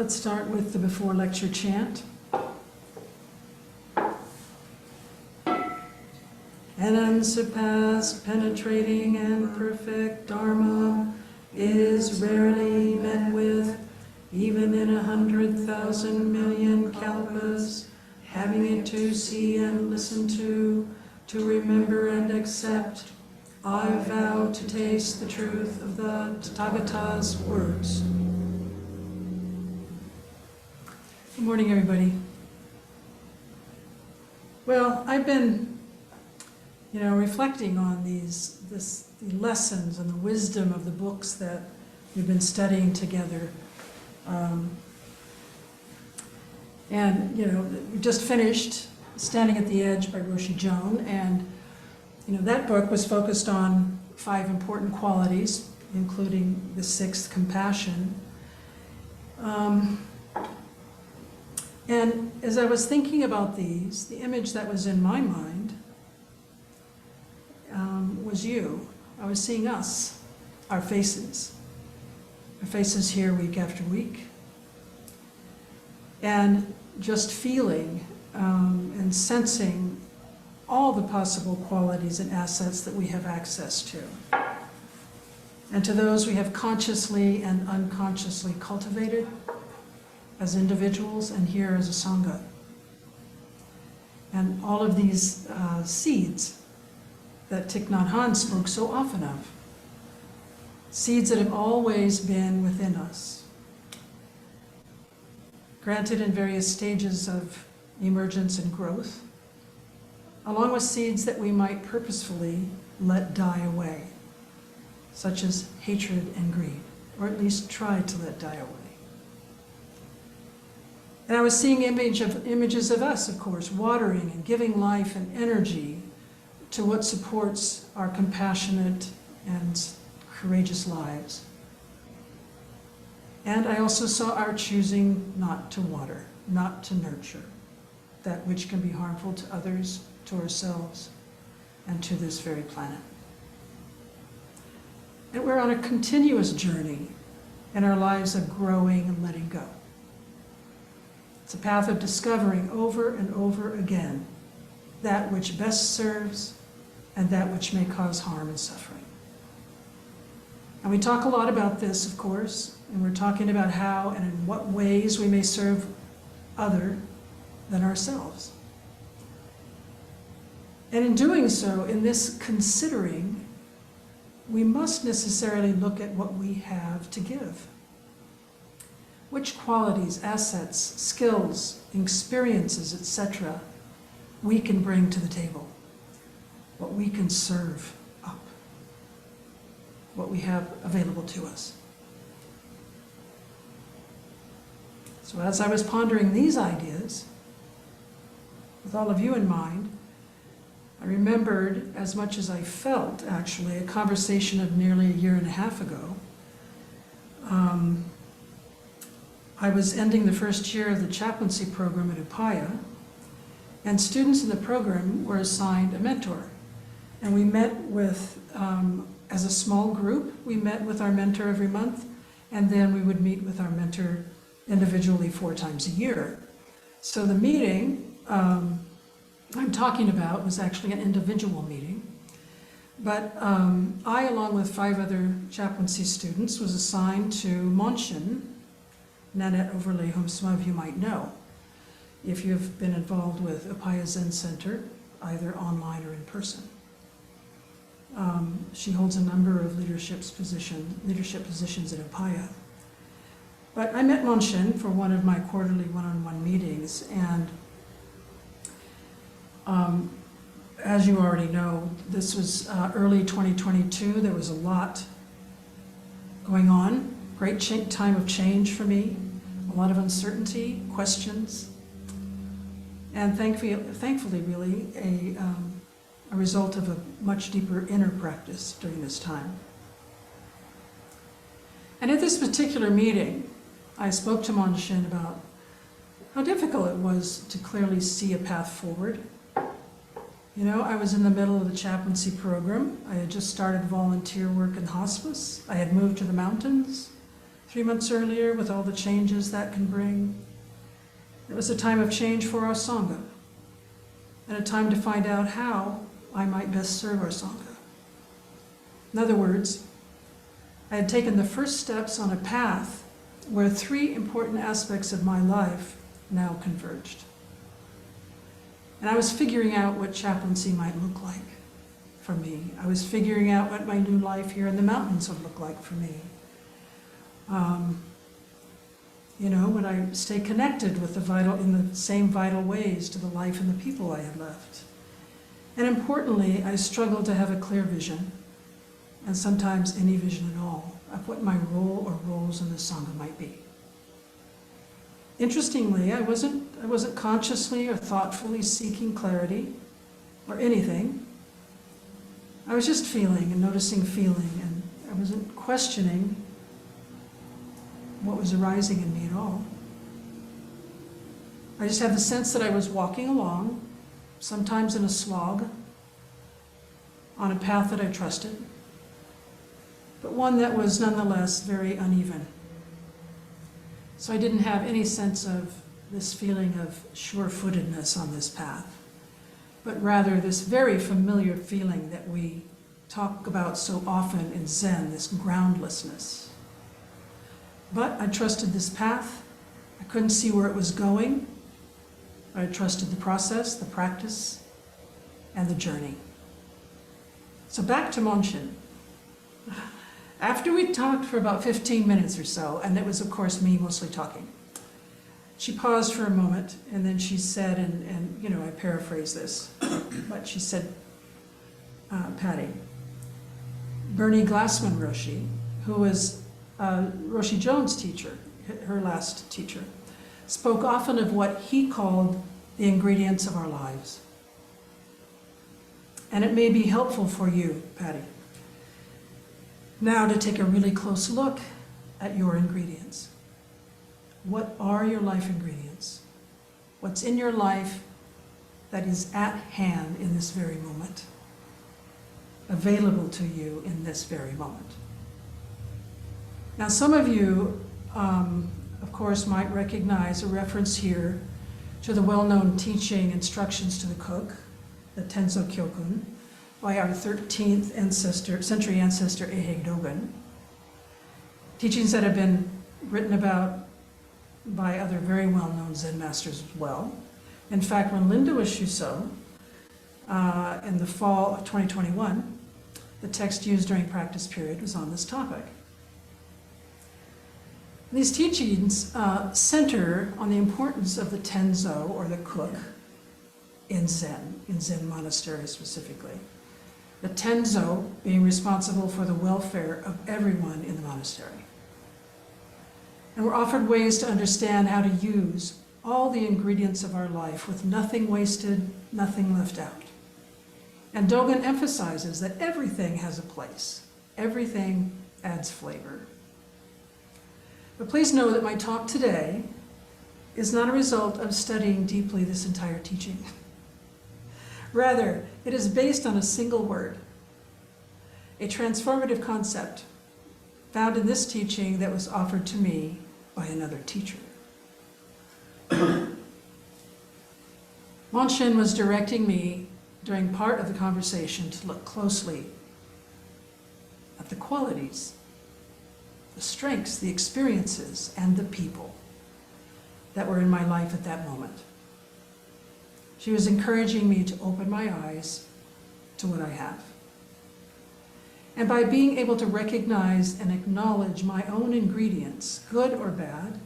Let's start with the before lecture chant. An unsurpassed, penetrating, and perfect Dharma is rarely met with, even in 100,000 million kalpas, having it to see and listen to remember and accept. I vow to taste the truth of the Tathagata's words. Good morning, everybody. Well, I've been, reflecting on the lessons and the wisdom of the books that we've been studying together. We just finished Standing at the Edge by Roshi Joan, and that book was focused on 5 important qualities, including the 6th, compassion. And as I was thinking about these, the image that was in my mind was you. I was seeing us, our faces here week after week, and just feeling and sensing all the possible qualities and assets that we have access to. And to those we have consciously and unconsciously cultivated as individuals and here as a Sangha. And all of these seeds that Thich Nhat Hanh spoke so often of. Seeds that have always been within us. Granted in various stages of emergence and growth, along with seeds that we might purposefully let die away, such as hatred and greed, or at least try to let die away. And I was seeing images of us, of course, watering and giving life and energy to what supports our compassionate and courageous lives. And I also saw our choosing not to water, not to nurture that which can be harmful to others, to ourselves, and to this very planet. And we're on a continuous journey in our lives of growing and letting go. It's a path of discovering over and over again that which best serves and that which may cause harm and suffering. And we talk a lot about this, of course, and we're talking about how and in what ways we may serve other than ourselves. And in doing so, in this considering, we must necessarily look at what we have to give. Which qualities, assets, skills, experiences, etc., we can bring to the table, what we can serve up, what we have available to us. So as I was pondering these ideas, with all of you in mind, I remembered, as much as I felt, actually, a conversation of nearly a year and a half ago. I was ending the first year of the chaplaincy program at Upaya, and students in the program were assigned a mentor. And we met with, as a small group, we met with our mentor every month, and then we would meet with our mentor individually 4 times a year. So the meeting I'm talking about was actually an individual meeting, but I, along with 5 other chaplaincy students, was assigned to Monshin, Nanette Overlay, whom some of you might know, if you've been involved with Upaya Zen Center, either online or in person. She holds a number of leadership positions at Upaya. But I met Monshin for one of my quarterly one-on-one meetings, and as you already know, this was early 2022. There was a lot going on. Great time of change for me. A lot of uncertainty, questions, and thankfully, really, a result of a much deeper inner practice during this time. And at this particular meeting, I spoke to Monshin about how difficult it was to clearly see a path forward. I was in the middle of the chaplaincy program. I had just started volunteer work in hospice. I had moved to the mountains 3 months earlier with all the changes that can bring. It was a time of change for our Sangha, and a time to find out how I might best serve our Sangha. In other words, I had taken the first steps on a path where 3 important aspects of my life now converged. And I was figuring out what chaplaincy might look like for me. I was figuring out what my new life here in the mountains would look like for me. Would I stay connected with in the same vital ways to the life and the people I had left? And importantly, I struggled to have a clear vision, and sometimes any vision at all, of what my role or roles in the Sangha might be. Interestingly, I wasn't consciously or thoughtfully seeking clarity or anything. I was just feeling and noticing feeling, and I wasn't questioning what was arising in me at all. I just had the sense that I was walking along, sometimes in a slog, on a path that I trusted, but one that was nonetheless very uneven. So I didn't have any sense of this feeling of sure-footedness on this path, but rather this very familiar feeling that we talk about so often in Zen, this groundlessness. But I trusted this path. I couldn't see where it was going, but I trusted the process, the practice, and the journey. So back to Monshin. After we talked for about 15 minutes or so, and it was, of course, me mostly talking, she paused for a moment, and then she said, and I paraphrase this, but she said, Patty, Bernie Glassman Roshi, who was Roshi Jones' teacher, her last teacher, spoke often of what he called the ingredients of our lives. And it may be helpful for you, Patty, now to take a really close look at your ingredients. What are your life ingredients? What's in your life that is at hand in this very moment, available to you in this very moment? Now, some of you, of course, might recognize a reference here to the well-known teaching Instructions to the Cook, the Tenzo Kyokun, by our 13th century ancestor Eihei Dogen. Teachings that have been written about by other very well-known Zen masters as well. In fact, when Linda was Shuso, in the fall of 2021, the text used during practice period was on this topic. These teachings center on the importance of the Tenzo, or the cook, in Zen monasteries specifically. The Tenzo being responsible for the welfare of everyone in the monastery. And we're offered ways to understand how to use all the ingredients of our life with nothing wasted, nothing left out. And Dogen emphasizes that everything has a place. Everything adds flavor. But please know that my talk today is not a result of studying deeply this entire teaching. Rather, it is based on a single word, a transformative concept found in this teaching that was offered to me by another teacher. Monshin was directing me during part of the conversation to look closely at the qualities, the strengths, the experiences, and the people that were in my life at that moment. She was encouraging me to open my eyes to what I have. And by being able to recognize and acknowledge my own ingredients, good or bad,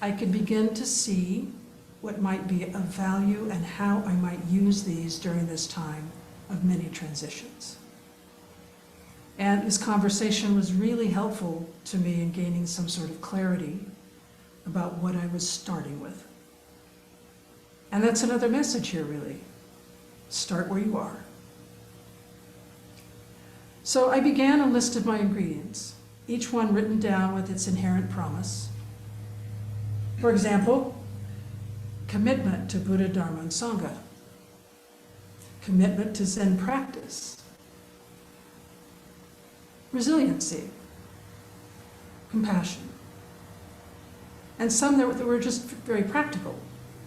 I could begin to see what might be of value and how I might use these during this time of many transitions. And this conversation was really helpful to me in gaining some sort of clarity about what I was starting with. And that's another message here, really. Start where you are. So I began a list of my ingredients, each one written down with its inherent promise. For example, commitment to Buddha, Dharma, and Sangha. Commitment to Zen practice. Resiliency. compassion. And some that were just very practical,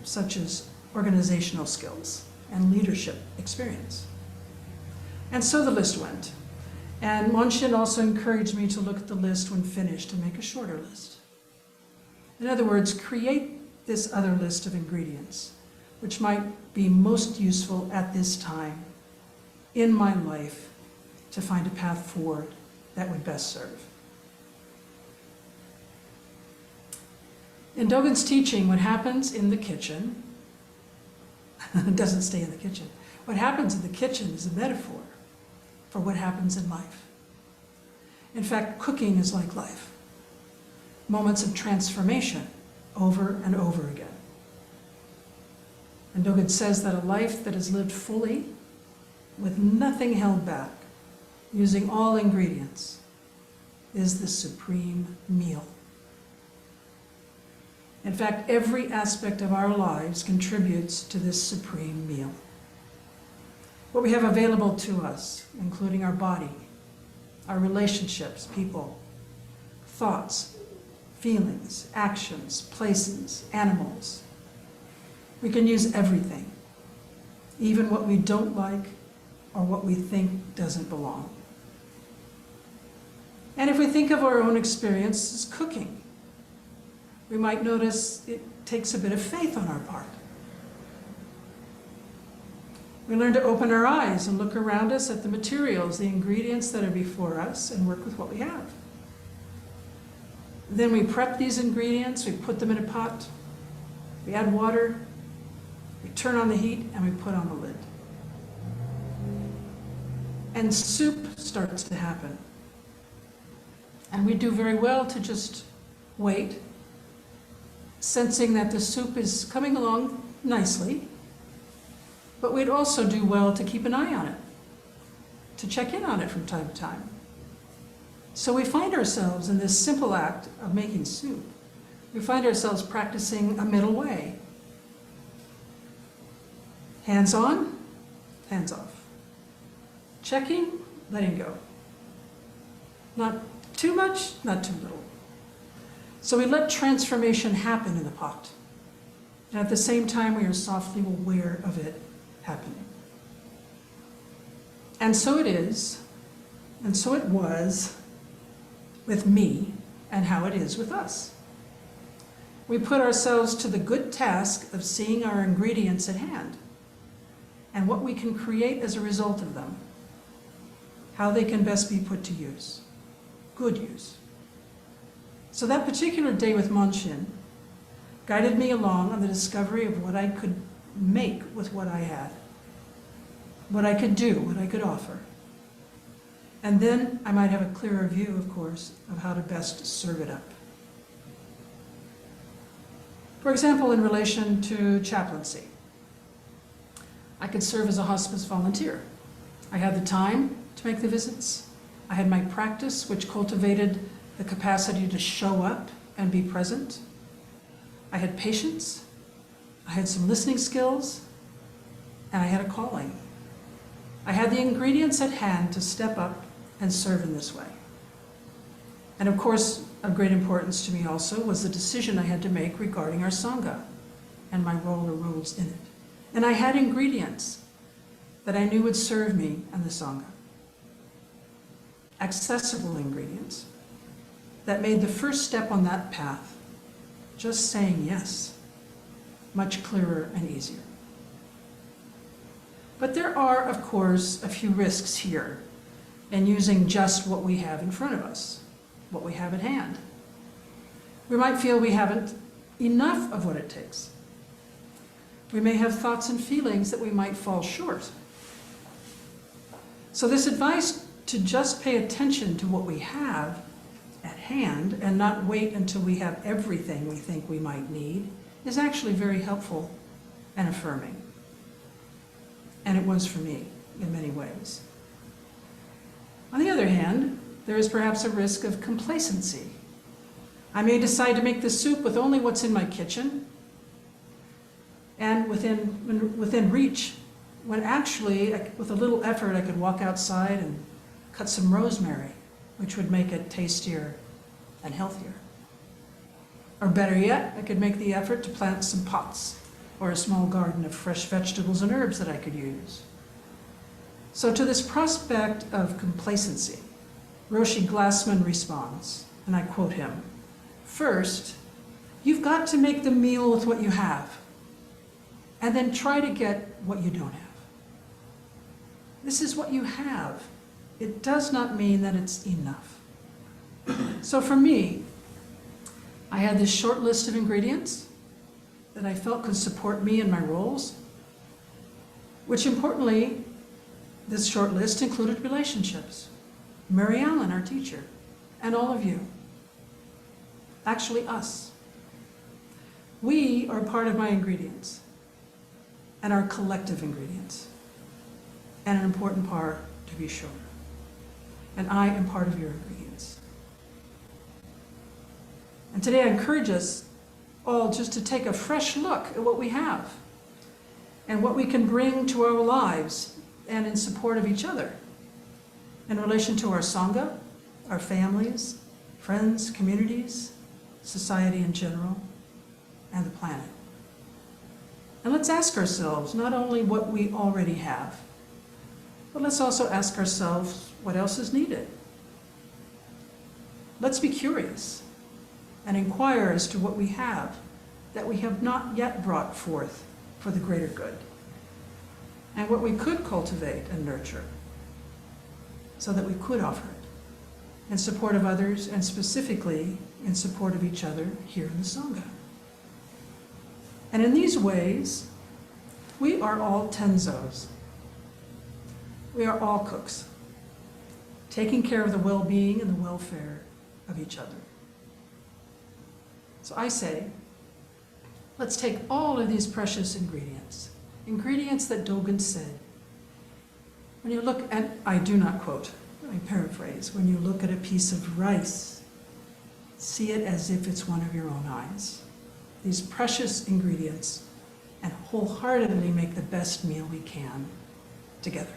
such as organizational skills and leadership experience. And so the list went. And Monsignor also encouraged me to look at the list when finished and make a shorter list. In other words, create this other list of ingredients, which might be most useful at this time in my life to find a path forward that would best serve. In Dogen's teaching, what happens in the kitchen doesn't stay in the kitchen. What happens in the kitchen is a metaphor for what happens in life. In fact, cooking is like life. Moments of transformation over and over again. And Dogen says that a life that is lived fully, with nothing held back, using all ingredients, is the supreme meal. In fact, every aspect of our lives contributes to this supreme meal. What we have available to us, including our body, our relationships, people, thoughts, feelings, actions, places, animals. We can use everything, even what we don't like or what we think doesn't belong. And if we think of our own experience as cooking, we might notice it takes a bit of faith on our part. We learn to open our eyes and look around us at the materials, the ingredients that are before us, and work with what we have. Then we prep these ingredients, we put them in a pot, we add water, we turn on the heat, and we put on the lid. And soup starts to happen. And we do very well to just wait, sensing that the soup is coming along nicely, but we'd also do well to keep an eye on it, to check in on it from time to time. So we find ourselves in this simple act of making soup. We find ourselves practicing a middle way. Hands on, hands off. Checking, letting go. Not too much, not too little. So we let transformation happen in the pot. And at the same time, we are softly aware of it happening. And so it is, and so it was with me, and how it is with us. We put ourselves to the good task of seeing our ingredients at hand and what we can create as a result of them, how they can best be put to use, good use. So that particular day with Monsignor guided me along on the discovery of what I could make with what I had, what I could do, what I could offer. And then I might have a clearer view, of course, of how to best serve it up. For example, in relation to chaplaincy, I could serve as a hospice volunteer. I had the time to make the visits. I had my practice, which cultivated the capacity to show up and be present. I had patience. I had some listening skills, and I had a calling. I had the ingredients at hand to step up and serve in this way. And of course, of great importance to me also was the decision I had to make regarding our Sangha and my role or roles in it. And I had ingredients that I knew would serve me and the Sangha. Accessible ingredients that made the first step on that path, just saying yes, much clearer and easier. But there are, of course, a few risks here in using just what we have in front of us, what we have at hand. We might feel we haven't enough of what it takes. We may have thoughts and feelings that we might fall short. So this advice to just pay attention to what we have at hand and not wait until we have everything we think we might need is actually very helpful and affirming. And it was for me in many ways. On the other hand, there is perhaps a risk of complacency. I may decide to make the soup with only what's in my kitchen and within reach, when actually, with a little effort, I could walk outside and cut some rosemary, which would make it tastier and healthier. Or better yet, I could make the effort to plant some pots or a small garden of fresh vegetables and herbs that I could use. So to this prospect of complacency, Roshi Glassman responds, and I quote him, "First, you've got to make the meal with what you have, and then try to get what you don't have. This is what you have. It does not mean that it's enough." So for me, I had this short list of ingredients that I felt could support me in my roles, which importantly, this short list included relationships. Mary Allen, our teacher, and all of you. Actually, us. We are part of my ingredients, and our collective ingredients, and an important part, to be sure. And I am part of your ingredients. And today I encourage us all just to take a fresh look at what we have and what we can bring to our lives and in support of each other in relation to our Sangha, our families, friends, communities, society in general, and the planet. And let's ask ourselves not only what we already have, but let's also ask ourselves what else is needed. Let's be curious and inquire as to what we have that we have not yet brought forth for the greater good, and what we could cultivate and nurture so that we could offer it in support of others, and specifically in support of each other here in the Sangha. And in these ways, we are all tenzos. We are all cooks, taking care of the well-being and the welfare of each other. So I say, let's take all of these precious ingredients that Dogen said. When you look at, I do not quote, I paraphrase, when you look at a piece of rice, see it as if it's one of your own eyes. These precious ingredients, and wholeheartedly make the best meal we can together.